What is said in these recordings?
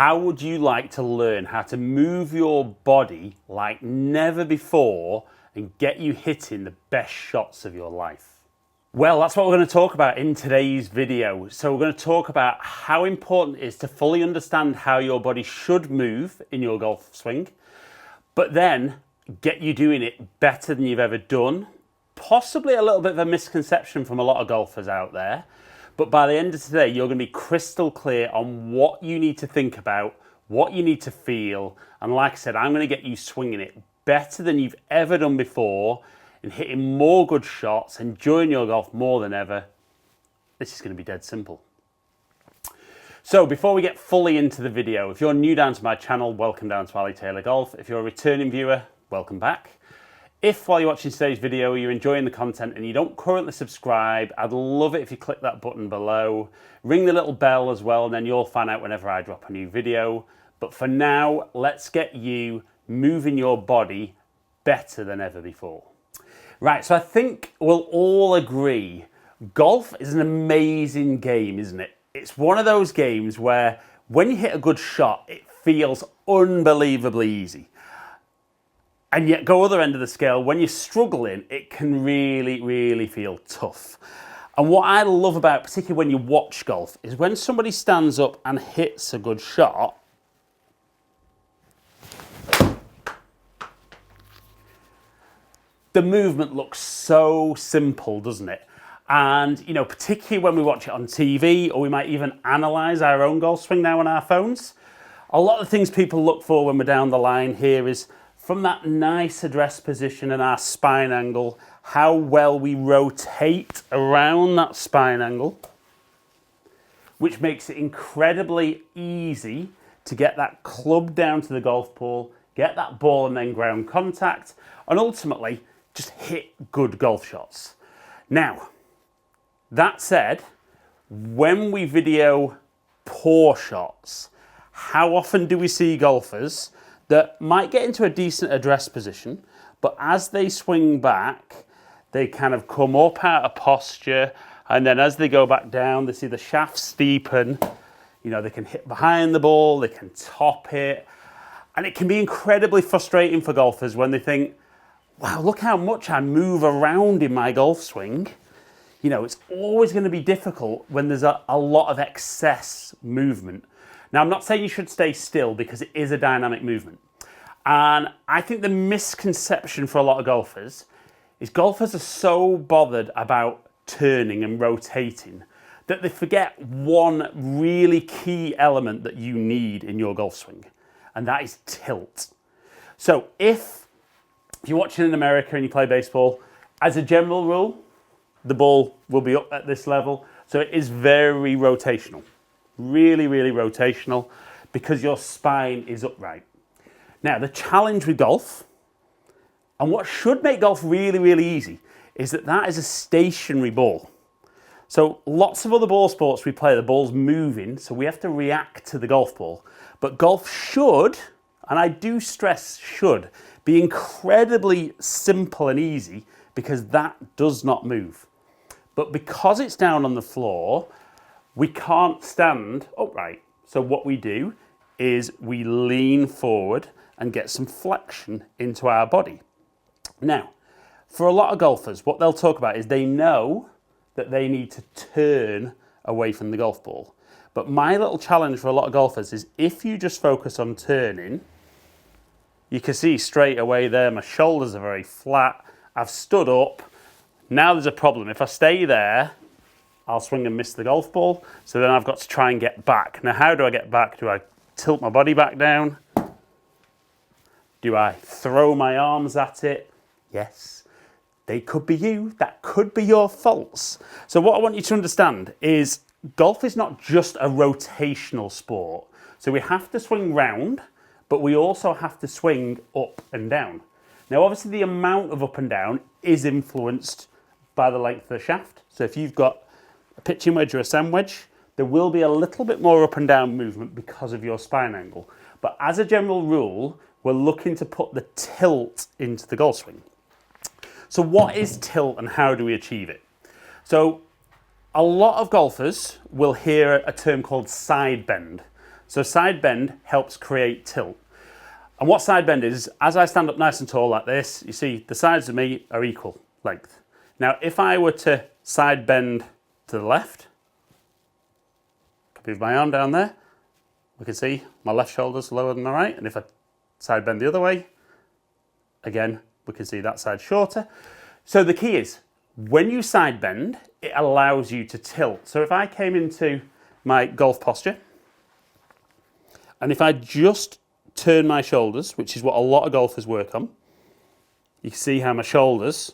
How would you like to learn how to move your body like never before and get you hitting the best shots of your life? Well, that's what we're going to talk about in today's video. So we're going to talk about how important it is to fully understand how your body should move in your golf swing, but then get you doing it better than you've ever done. Possibly a little bit of a misconception from a lot of golfers out there. But by the end of today, you're going to be crystal clear on what you need to think about, what you need to feel. And like I said, I'm going to get you swinging it better than you've ever done before and hitting more good shots, enjoying your golf more than ever. This is going to be dead simple. So before we get fully into the video, if you're new down to my channel, welcome down to Ali Taylor Golf. If you're a returning viewer, welcome back. If while you're watching today's video, you're enjoying the content and you don't currently subscribe, I'd love it if you click that button below. Ring the little bell as well, and then you'll find out whenever I drop a new video. But for now, let's get you moving your body better than ever before. Right, so I think we'll all agree, golf is an amazing game, isn't it? It's one of those games where when you hit a good shot, it feels unbelievably easy. And yet go other end of the scale, when you're struggling, it can really, really feel tough. And what I love about, particularly when you watch golf, is when somebody stands up and hits a good shot, the movement looks so simple, doesn't it? And, you know, particularly when we watch it on TV, or we might even analyse our own golf swing now on our phones, a lot of the things people look for when we're down the line here is from that nice address position and our spine angle, how well we rotate around that spine angle, which makes it incredibly easy to get that club down to the golf ball, get that ball and then ground contact, and ultimately just hit good golf shots. Now, that said, when we video poor shots, how often do we see golfers that might get into a decent address position, but as they swing back, they kind of come up out of posture, and then as they go back down, they see the shaft steepen. You know, they can hit behind the ball, they can top it, and it can be incredibly frustrating for golfers when they think, wow, look how much I move around in my golf swing. You know, it's always going to be difficult when there's a lot of excess movement. Now, I'm not saying you should stay still because it is a dynamic movement. And I think the misconception for a lot of golfers is golfers are so bothered about turning and rotating that they forget one really key element that you need in your golf swing, and that is tilt. So if you're watching in America and you play baseball, as a general rule, the ball will be up at this level. So it is very rotational. Really, really rotational because your spine is upright. Now, the challenge with golf, and what should make golf really, really easy, is that is a stationary ball. So lots of other ball sports we play, the ball's moving, so we have to react to the golf ball. But golf should, and I do stress should, be incredibly simple and easy because that does not move. But because it's down on the floor, we can't stand upright. So what we do is we lean forward and get some flexion into our body. Now, for a lot of golfers, what they'll talk about is they know that they need to turn away from the golf ball. But my little challenge for a lot of golfers is if you just focus on turning, you can see straight away there, my shoulders are very flat. I've stood up. Now there's a problem. If I stay there, I'll swing and miss the golf ball. So then I've got to try and get back. Now, how do I get back? Do I tilt my body back down? Do I throw my arms at it? Yes. They could be you. That could be your faults. So what I want you to understand is golf is not just a rotational sport. So we have to swing round, but we also have to swing up and down. Now, obviously, the amount of up and down is influenced by the length of the shaft. So if you've got a pitching wedge or a sand wedge, there will be a little bit more up and down movement because of your spine angle. But as a general rule, we're looking to put the tilt into the golf swing. So what is tilt and how do we achieve it? So a lot of golfers will hear a term called side bend. So side bend helps create tilt. And what side bend is, as I stand up nice and tall like this, you see the sides of me are equal length. Now, if I were to side bend to the left, move my arm down there, we can see my left shoulder's lower than the right. And if I side bend the other way, again, we can see that side shorter. So the key is, when you side bend, it allows you to tilt. So if I came into my golf posture, and if I just turn my shoulders, which is what a lot of golfers work on, you can see how my shoulders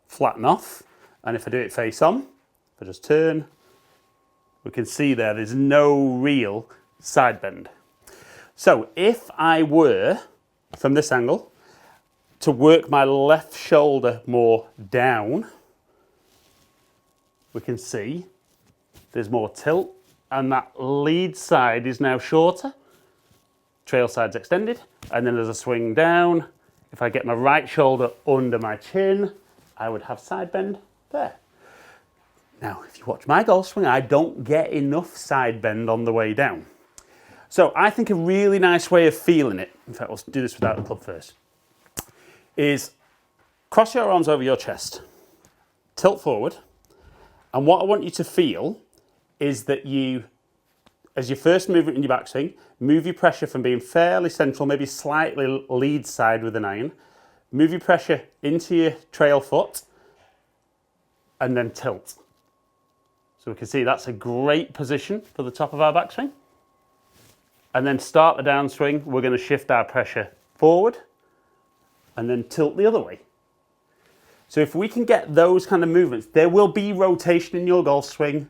flatten off. And if I do it face on, if I just turn, we can see there's no real side bend. So if I were, from this angle, to work my left shoulder more down, we can see there's more tilt, and that lead side is now shorter, trail side's extended, and then as I swing down, if I get my right shoulder under my chin, I would have side bend there. Now, if you watch my golf swing, I don't get enough side bend on the way down. So I think a really nice way of feeling it, in fact, we'll do this without the club first, is cross your arms over your chest, tilt forward, and what I want you to feel is that you, as your first movement in your backswing, move your pressure from being fairly central, maybe slightly lead side with an iron, move your pressure into your trail foot, and then tilt. So we can see that's a great position for the top of our backswing. And then start the downswing, we're going to shift our pressure forward and then tilt the other way. So if we can get those kind of movements, there will be rotation in your golf swing,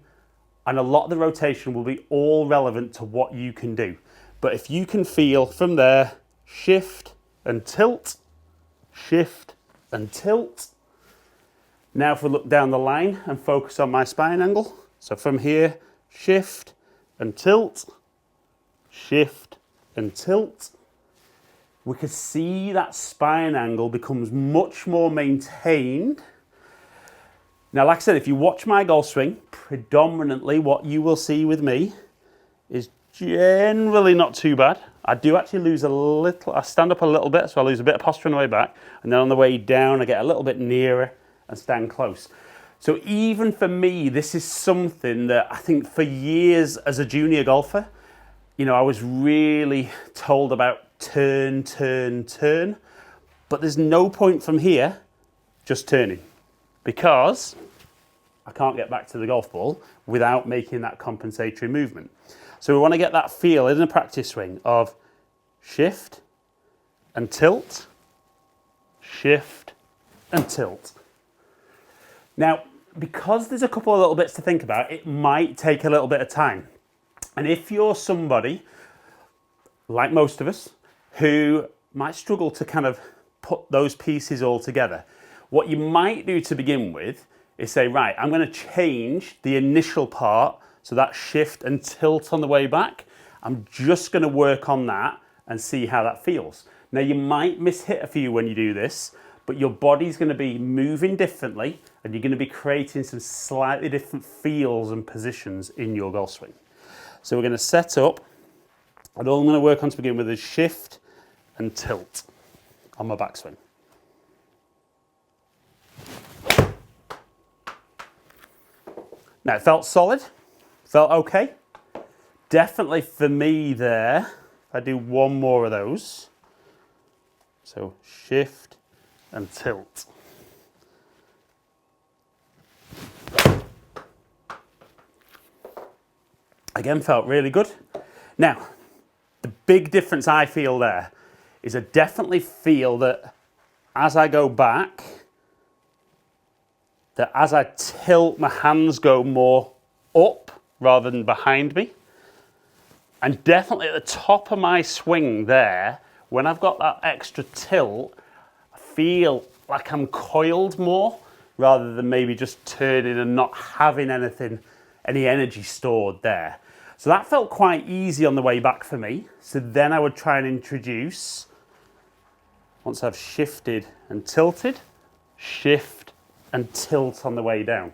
and a lot of the rotation will be all relevant to what you can do. But if you can feel from there, shift and tilt, shift and tilt. Now if we look down the line and focus on my spine angle, so from here, shift and tilt, shift and tilt, we can see that spine angle becomes much more maintained. Now, like I said, if you watch my golf swing, predominantly what you will see with me is generally not too bad. I do actually lose a little, I stand up a little bit, so I lose a bit of posture on the way back, and then on the way down, I get a little bit nearer and stand close. So even for me, this is something that I think for years as a junior golfer, you know, I was really told about turn, turn, turn, but there's no point from here just turning, because I can't get back to the golf ball without making that compensatory movement. So we want to get that feel in a practice swing of shift and tilt, shift and tilt. Now, because there's a couple of little bits to think about, it might take a little bit of time. And if you're somebody, like most of us, who might struggle to kind of put those pieces all together, what you might do to begin with is say, right, I'm going to change the initial part, so that shift and tilt on the way back. I'm just going to work on that and see how that feels. Now, you might miss-hit a few when you do this, but your body's going to be moving differently, and you're going to be creating some slightly different feels and positions in your golf swing. So we're going to set up, and all I'm going to work on to begin with is shift and tilt on my backswing. Now, it felt solid, felt okay. Definitely for me there, I do one more of those. So shift and tilt. Again, felt really good. Now, the big difference I feel there is I definitely feel that as I go back, that as I tilt, my hands go more up rather than behind me. And definitely at the top of my swing there, when I've got that extra tilt, I feel like I'm coiled more rather than maybe just turning and not having any energy stored there. So that felt quite easy on the way back for me. So then I would try and introduce, once I've shifted and tilted, shift and tilt on the way down.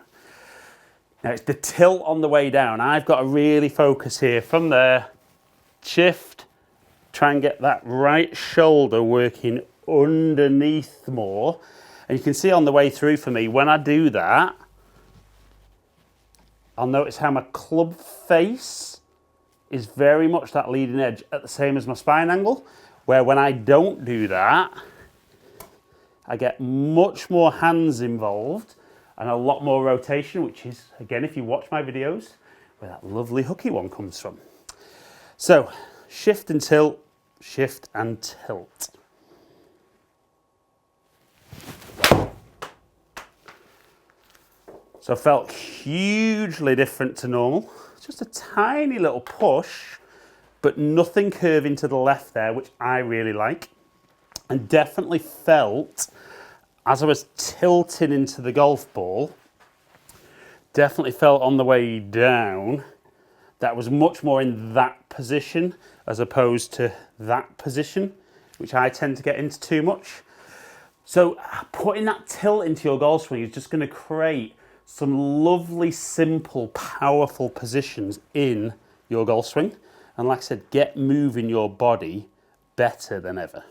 Now it's the tilt on the way down. I've got to really focus here from there, shift, try and get that right shoulder working underneath more. And you can see on the way through for me, when I do that, I'll notice how my club face is very much that leading edge at the same as my spine angle, where when I don't do that, I get much more hands involved and a lot more rotation, which is, again, if you watch my videos, where that lovely hooky one comes from. So, shift and tilt, shift and tilt. So felt hugely different to normal. Just a tiny little push, but nothing curving to the left there, which I really like. And definitely felt, as I was tilting into the golf ball, definitely felt on the way down, that was much more in that position as opposed to that position, which I tend to get into too much. So putting that tilt into your golf swing is just going to create some lovely, simple, powerful positions in your golf swing. And like I said, get moving your body better than ever.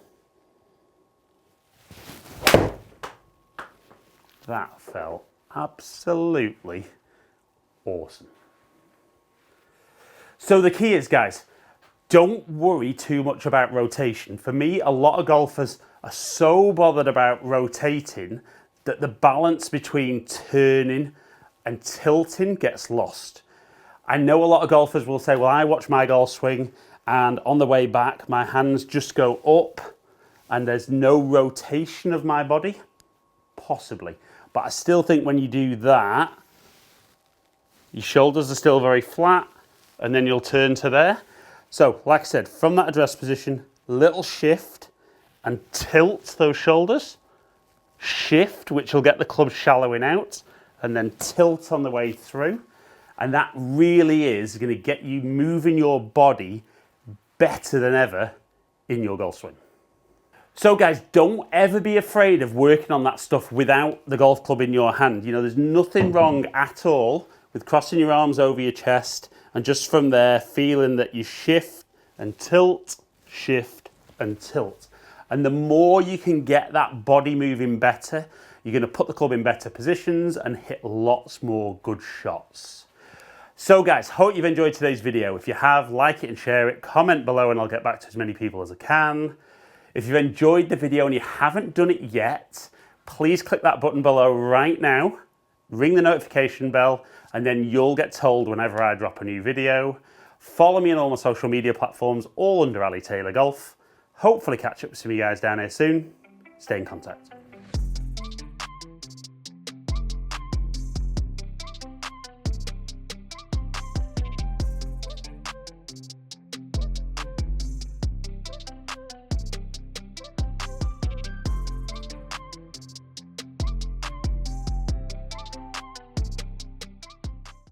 That felt absolutely awesome. So the key is, guys, don't worry too much about rotation. For me, a lot of golfers are so bothered about rotating that the balance between turning and tilting gets lost. I know a lot of golfers will say, well, I watch my golf swing and on the way back, my hands just go up and there's no rotation of my body. Possibly. But I still think when you do that, your shoulders are still very flat and then you'll turn to there. So, like I said, from that address position, little shift and tilt those shoulders. Shift, which will get the club shallowing out, and then tilt on the way through. And that really is going to get you moving your body better than ever in your golf swing. So guys, don't ever be afraid of working on that stuff without the golf club in your hand. You know, there's nothing wrong at all with crossing your arms over your chest and just from there feeling that you shift and tilt, shift and tilt. And the more you can get that body moving better, you're going to put the club in better positions and hit lots more good shots. So guys, hope you've enjoyed today's video. If you have, like it and share it, comment below and I'll get back to as many people as I can. If you've enjoyed the video and you haven't done it yet, please click that button below right now, ring the notification bell, and then you'll get told whenever I drop a new video. Follow me on all my social media platforms, all under Ali Taylor Golf. Hopefully catch up with some of you guys down here soon. Stay in contact.